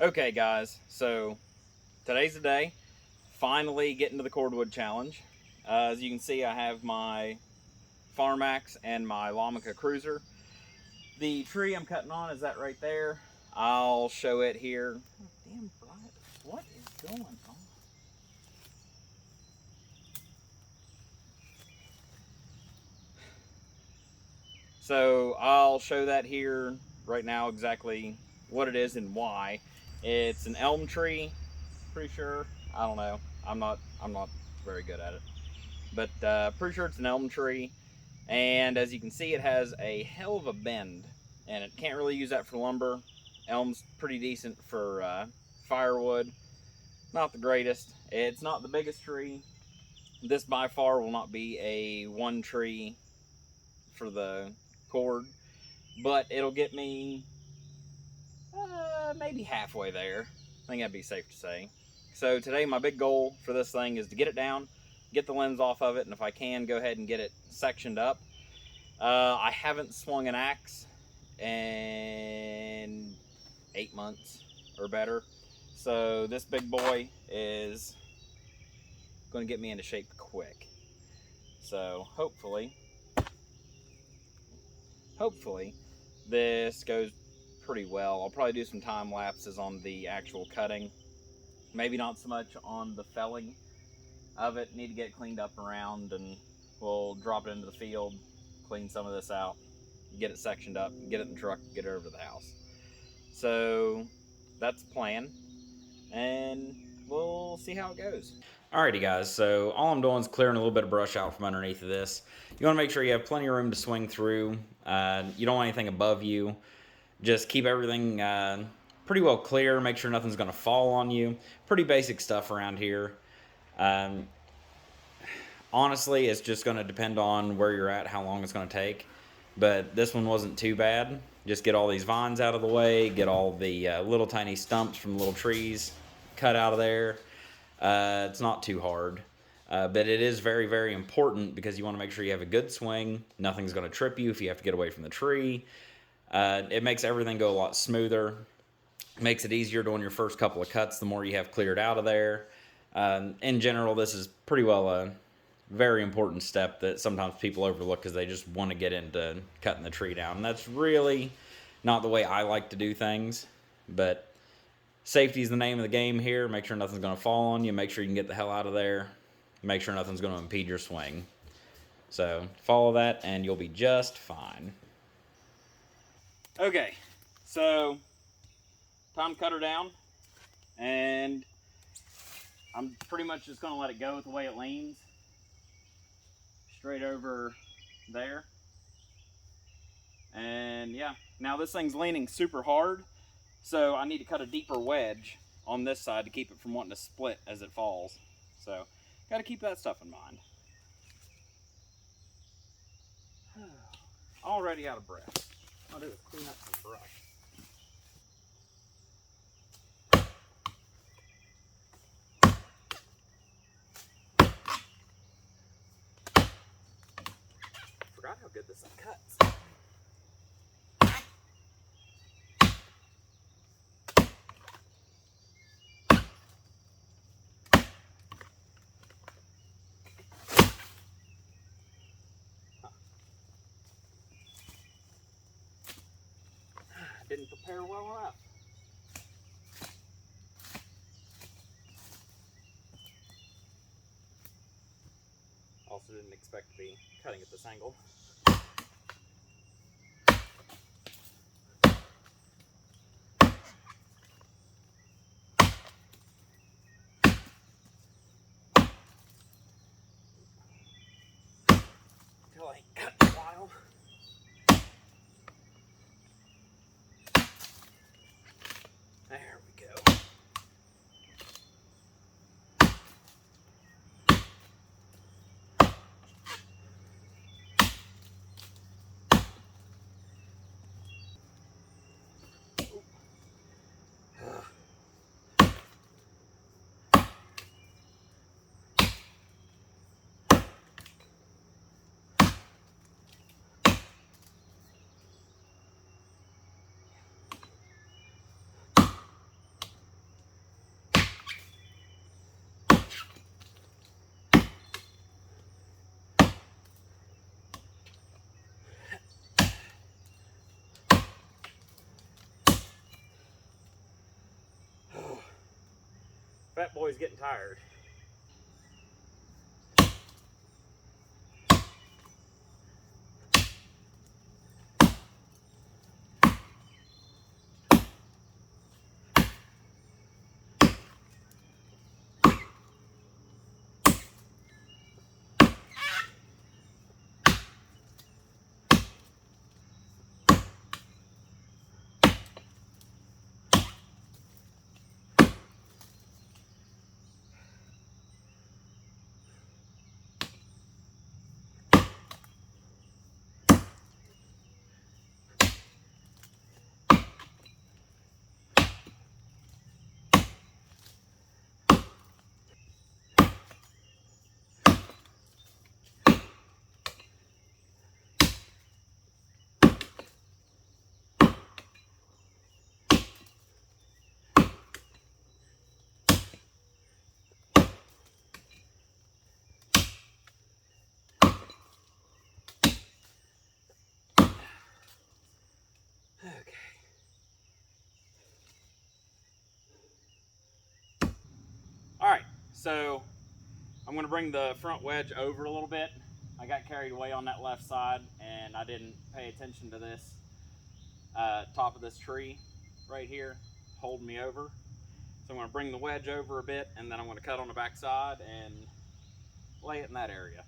Okay guys, so today's the day. Finally getting to the Cordwood challenge. As you can see, I have my Farm Axe and my Lamaca cruiser. The tree I'm cutting on is that right there. I'll show it here. Oh, damn Brian, what is going on? So I'll show that here right now exactly what it is and why. It's an elm tree, pretty sure. I don't know. I'm not very good at it. But pretty sure it's an elm tree. And as you can see, it has a hell of a bend, and it can't really use that for lumber. Elm's pretty decent for firewood. Not the greatest. It's not the biggest tree. This by far will not be a one tree for the cord, but it'll get me maybe halfway there. I think that'd be safe to say. So today my big goal for this thing is to get it down, get the lens off of it, and if I can, go ahead and get it sectioned up. I haven't swung an axe in 8 months or better. So this big boy is going to get me into shape quick. So hopefully this goes pretty well. I'll probably do some time lapses on the actual cutting. Maybe not so much on the felling of it. Need to get it cleaned up around, and we'll drop it into the field, clean some of this out, get it sectioned up, get it in the truck, get it over to the house. So that's the plan, and we'll see how it goes. Alrighty guys, so all I'm doing is clearing a little bit of brush out from underneath of this. You want to make sure you have plenty of room to swing through. You don't want anything above you. Just keep everything pretty well clear, make sure nothing's going to fall on you. Pretty basic stuff around here. Honestly, it's just going to depend on where you're at, how long it's going to take. But this one wasn't too bad. Just get all these vines out of the way, get all the little tiny stumps from little trees cut out of there. It's not too hard. But it is very, very important because you want to make sure you have a good swing. Nothing's going to trip you if you have to get away from the tree. It makes everything go a lot smoother. It makes it easier to win your first couple of cuts the more you have cleared out of there. In general, this is pretty well a very important step that sometimes people overlook because they just want to get into cutting the tree down. And that's really not the way I like to do things. But safety is the name of the game here. Make sure nothing's going to fall on you. Make sure you can get the hell out of there. Make sure nothing's going to impede your swing. So follow that and you'll be just fine. Okay, so time to cut her down, and I'm pretty much just going to let it go the way it leans, straight over there. And yeah, now this thing's leaning super hard, so I need to cut a deeper wedge on this side to keep it from wanting to split as it falls. So got to keep that stuff in mind. Already out of breath. I'll do is clean up some brush. Forgot how good this thing cuts. Didn't prepare well enough. Also didn't expect to be cutting at this angle. Until I ain't cut in a while. There we go. Fat boy's getting tired. Okay. All right, so I'm gonna bring the front wedge over a little bit. I got carried away on that left side and I didn't pay attention to this top of this tree right here holding me over. So I'm gonna bring the wedge over a bit and then I'm gonna cut on the back side and lay it in that area.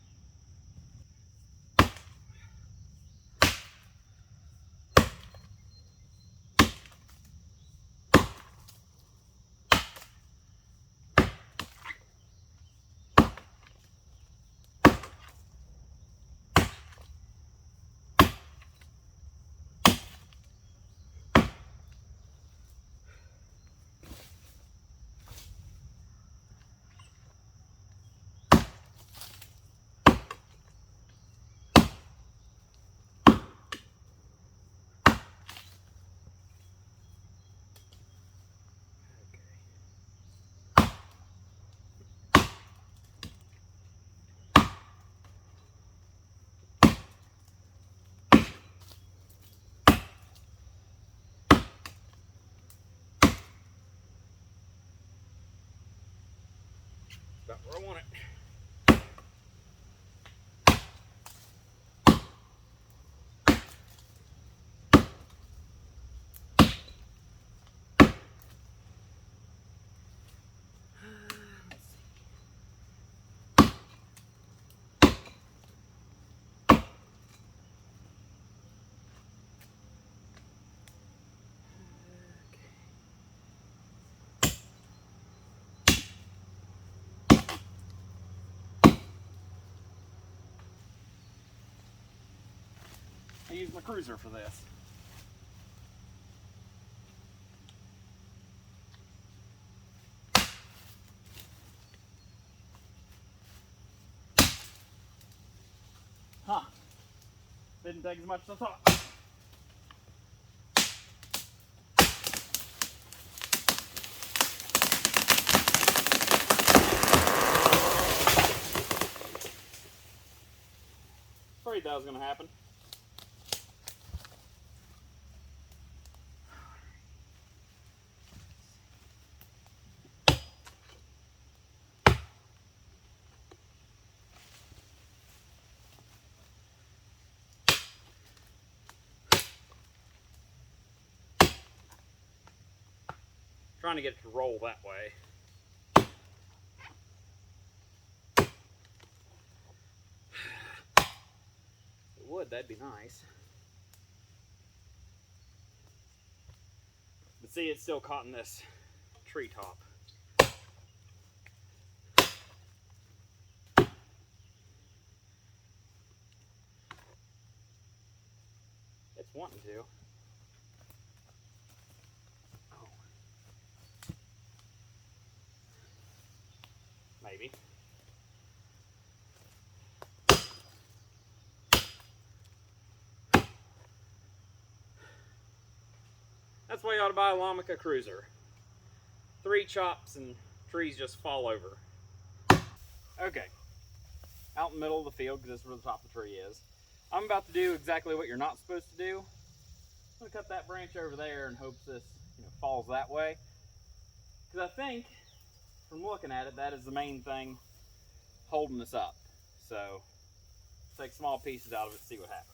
About where I want it. I use my cruiser for this. Huh. Didn't take as much as I thought. Afraid that was going to happen. Trying to get it to roll that way. If it would, that'd be nice. But see, it's still caught in this treetop. It's wanting to. Maybe. That's why you ought to buy a Lamaca cruiser. 3 chops and trees just fall over. Okay, out in the middle of the field, because this is where the top of the tree is. I'm about to do exactly what you're not supposed to do. I'm gonna cut that branch over there and hope this falls that way. Because I think from looking at it, that is the main thing holding this up. So take small pieces out of it, see what happens.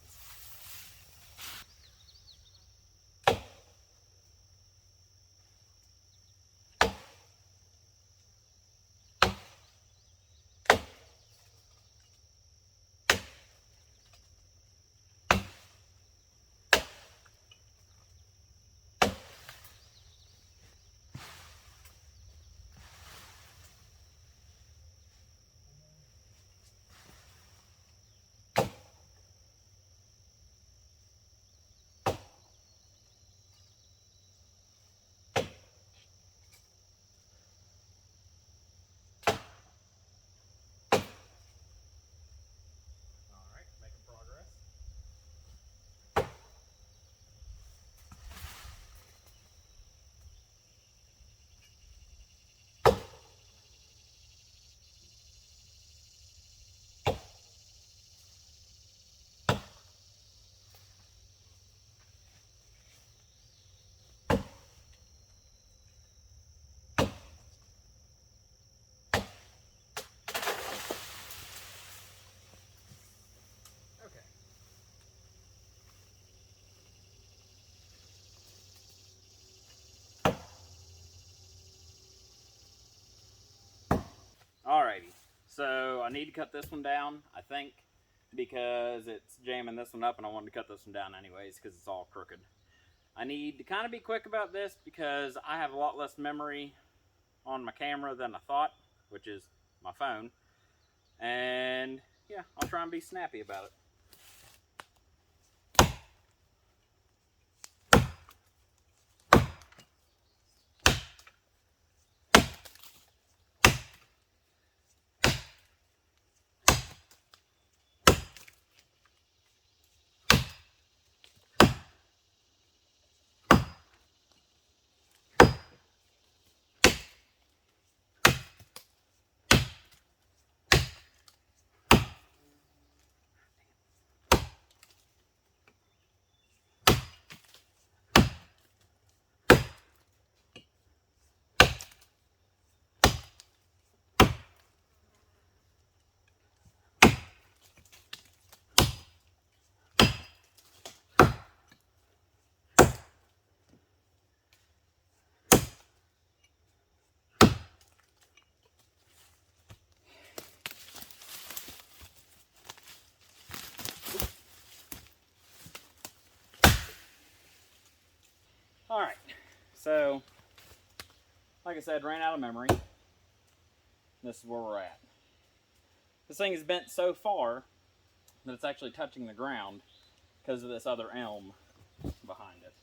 Alrighty, so I need to cut this one down, I think, because it's jamming this one up, and I wanted to cut this one down anyways because it's all crooked. I need to kind of be quick about this because I have a lot less memory on my camera than I thought, which is my phone. And yeah, I'll try and be snappy about it. Alright, so like I said, ran out of memory. This is where we're at. This thing is bent so far that it's actually touching the ground because of this other elm behind it.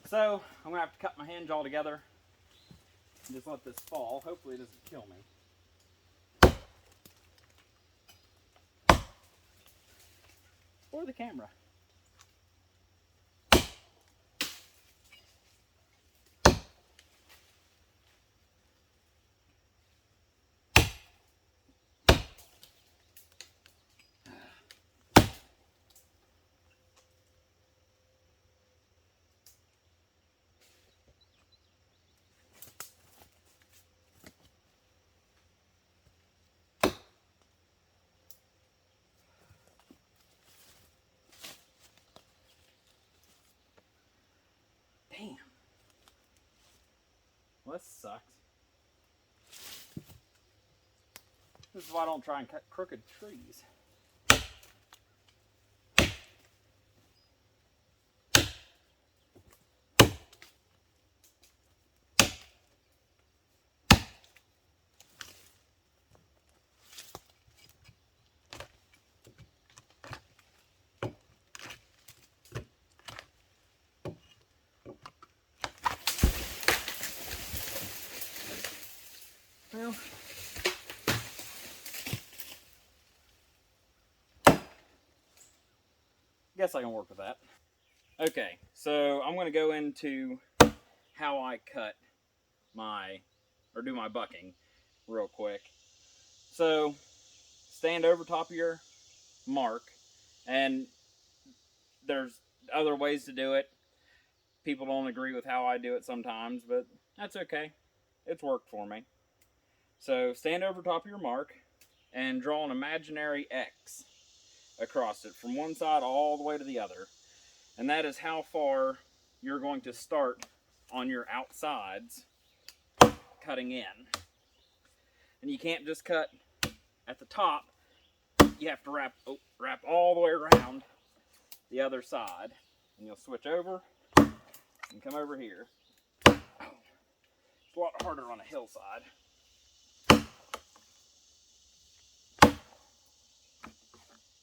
So I'm going to have to cut my hinge all together and just let this fall. Hopefully it doesn't kill me. Or the camera. Damn. Well, this sucks. This is why I don't try and cut crooked trees. Well, guess I can work with that. Okay, so I'm going to go into how I cut my, or do my bucking real quick. So, stand over top of your mark, and there's other ways to do it. People don't agree with how I do it sometimes, but That's okay. It's worked for me. So stand over top of your mark and draw an imaginary X across it from one side all the way to the other. And that is how far you're going to start on your outsides cutting in. And you can't just cut at the top. You have to wrap all the way around the other side. And you'll switch over and come over here. It's a lot harder on a hillside.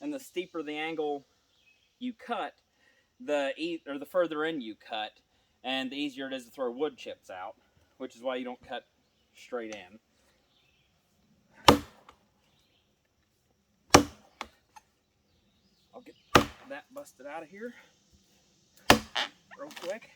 And the steeper the angle you cut, the further in you cut, and the easier it is to throw wood chips out, which is why you don't cut straight in. I'll get that busted out of here real quick.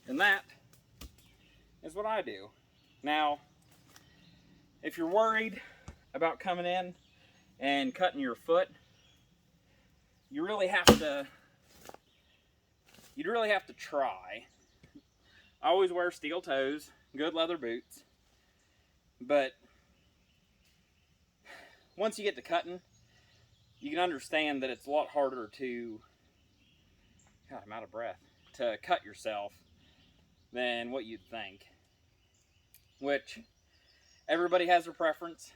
And that is what I do. Now, if you're worried about coming in and cutting your foot, you'd really have to try. I always wear steel toes, good leather boots, but once you get to cutting, you can understand that it's a lot harder to, God, I'm out of breath, to cut yourself than what you'd think. Which, everybody has their preference.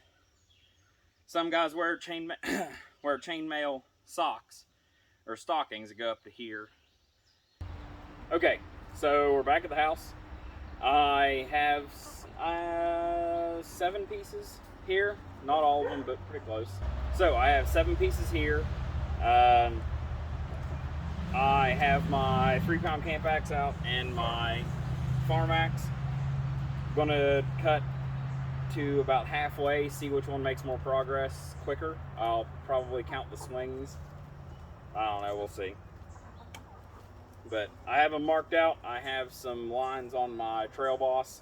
Some guys wear chainmail socks or stockings that go up to here. Okay, so we're back at the house. I have 7 pieces here. Not all of them, but pretty close. So I have 7 pieces here. I have my 3-pound camp axe out and my farm axe. I'm gonna cut to about halfway, see which one makes more progress quicker. I'll probably count the swings. I don't know, we'll see. But I have them marked out. I have some lines on my Trail Boss.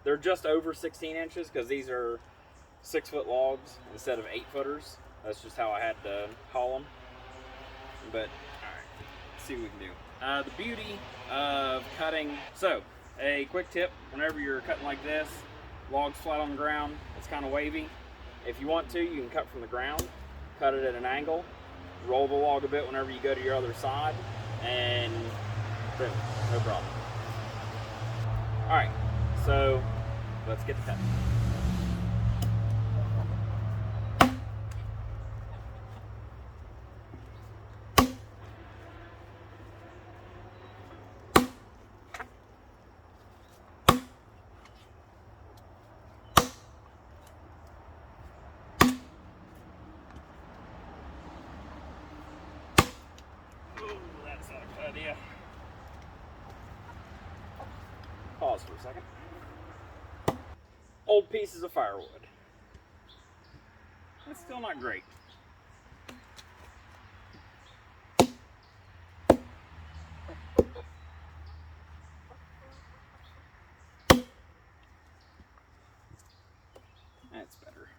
They're just over 16 inches because these are 6-foot logs instead of 8-footers. That's just how I had to haul them. But, alright, let's see what we can do. The beauty of cutting, so a quick tip, whenever you're cutting like this, log's flat on the ground, it's kind of wavy. If you want to, you can cut from the ground, cut it at an angle, roll the log a bit whenever you go to your other side, and boom, no problem. Alright, so let's get to cutting. Idea. Pause for a second. Old pieces of firewood. That's still not great. That's better.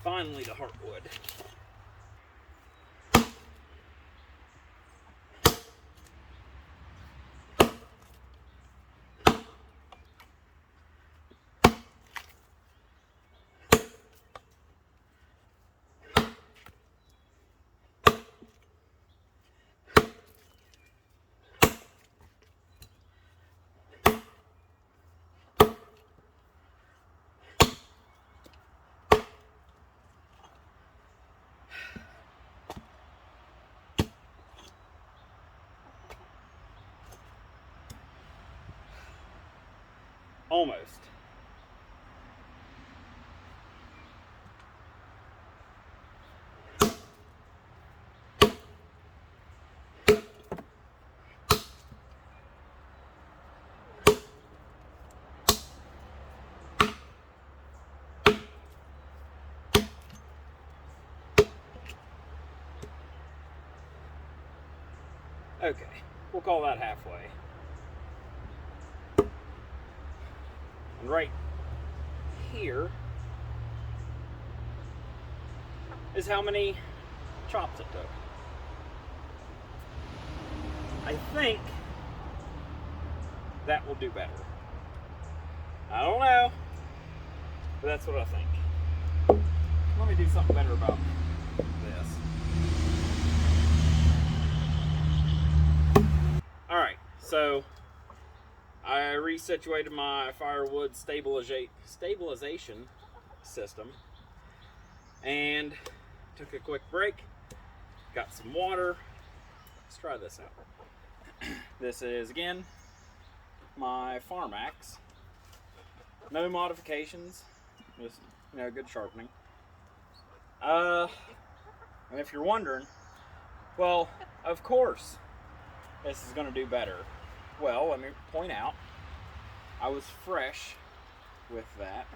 Finally, the heartwood. Almost. Okay, we'll call that halfway. And right here is how many chops it took. I think that will do better. I don't know, but that's what I think. Let me do something better about this. Alright, so I resituated my firewood stabilization system and took a quick break, got some water. Let's try this out. This is, again, my farm axe. No modifications, just, good sharpening. And if you're wondering, well, of course this is going to do better. Well, let me point out, I was fresh with that,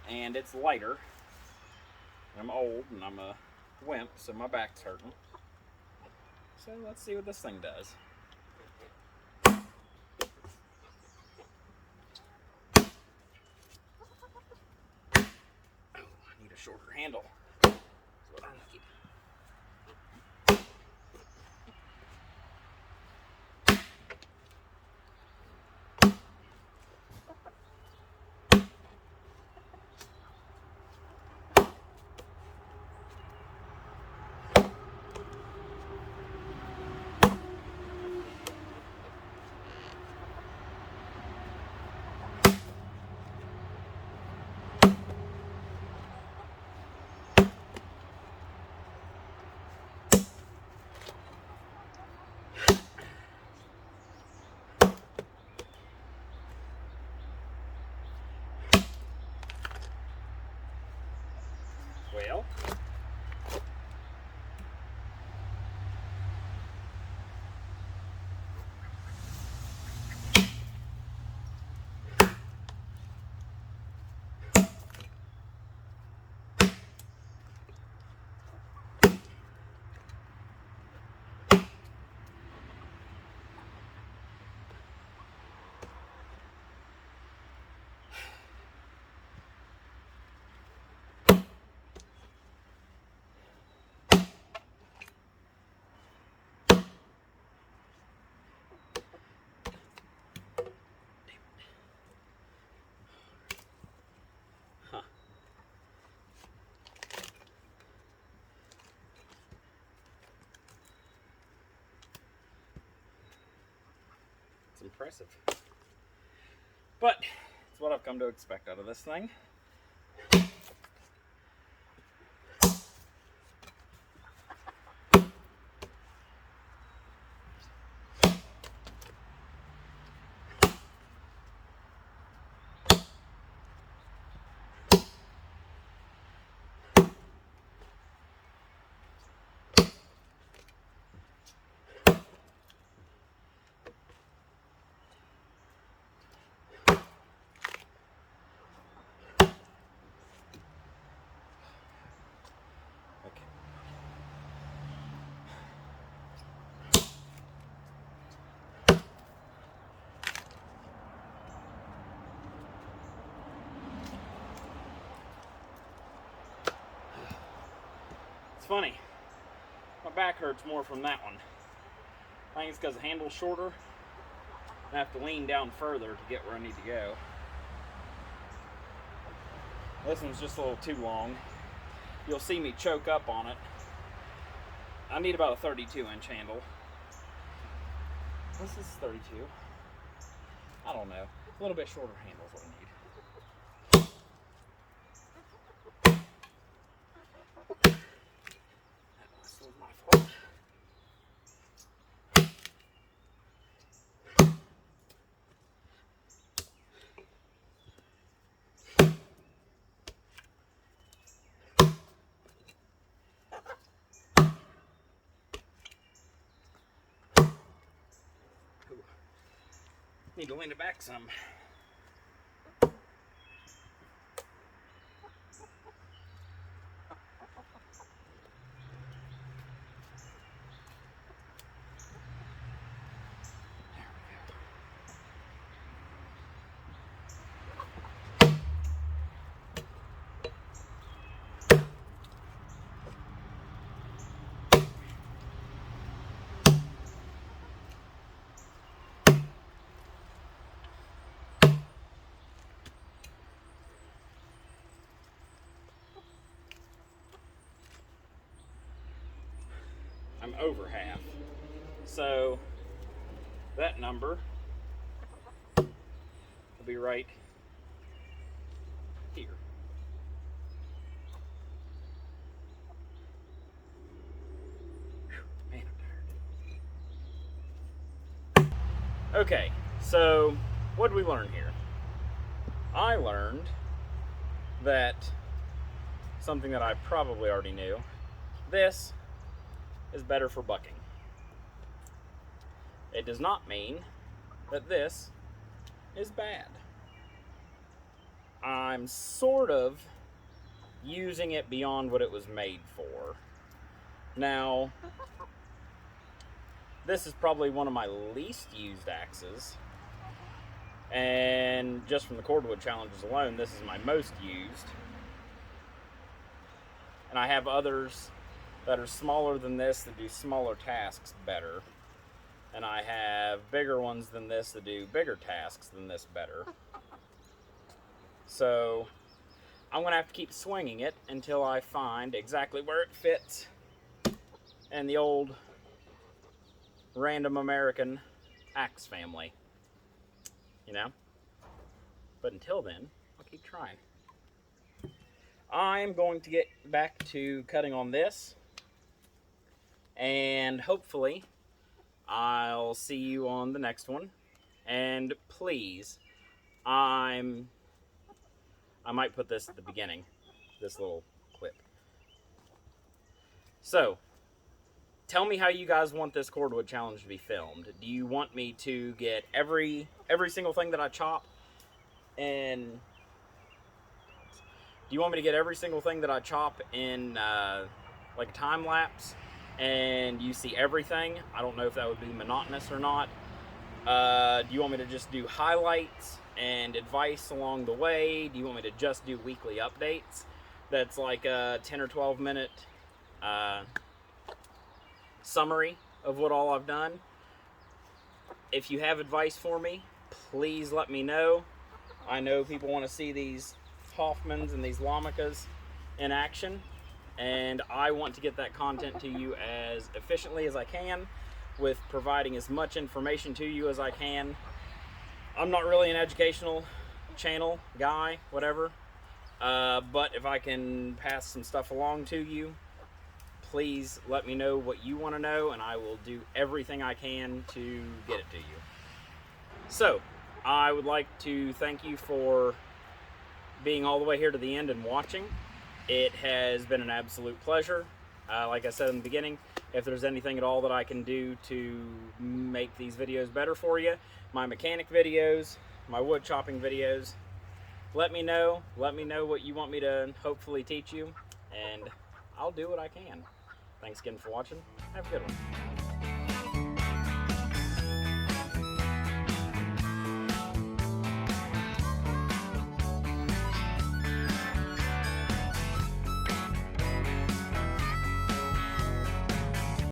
and it's lighter. I'm old, and I'm a wimp, so my back's hurting. So let's see what this thing does. Oh, I need a shorter handle. That's what I need. Well, it's impressive. But it's what I've come to expect out of this thing. It's funny. My back hurts more from that one. I think it's because the handle's shorter. I have to lean down further to get where I need to go. This one's just a little too long. You'll see me choke up on it. I need about a 32-inch handle. This is 32. I don't know. A little bit shorter handle is what I need. That was my fault. Need to lean it back some. I'm over half. So that number will be right here. Whew, man, I'm tired. Okay, so what did we learn here? I learned that something that I probably already knew. This is better for bucking. It does not mean that this is bad. I'm sort of using it beyond what it was made for. Now, this is probably one of my least used axes, and just from the Cordwood challenges alone, this is my most used. And I have others that are smaller than this that do smaller tasks better. And I have bigger ones than this that do bigger tasks than this better. So I'm gonna have to keep swinging it until I find exactly where it fits in the old random American axe family, you know? But until then, I'll keep trying. I'm going to get back to cutting on this, and hopefully I'll see you on the next one. And please, I might put this at the beginning, this little clip. So, tell me how you guys want this Cordwood challenge to be filmed. Do you want me to get every single thing that I chop in... Do you want me to get every single thing that I chop in like a time lapse and you see everything? I don't know if that would be monotonous or not. Do you want me to just do highlights and advice along the way? Do you want me to just do weekly updates? That's like a 10 or 12 minute summary of what all I've done. If you have advice for me, please let me know. I know people want to see these Hoffmans and these Lamacas in action, and I want to get that content to you as efficiently as I can, with providing as much information to you as I can. I'm not really an educational channel guy, whatever, but if I can pass some stuff along to you, please let me know what you want to know, and I will do everything I can to get it to you. So, I would like to thank you for being all the way here to the end and watching. It has been an absolute pleasure. Like I said in the beginning, if there's anything at all that I can do to make these videos better for you, my mechanic videos, my wood chopping videos, let me know. Let me know what you want me to hopefully teach you, and I'll do what I can. Thanks again for watching. Have a good one.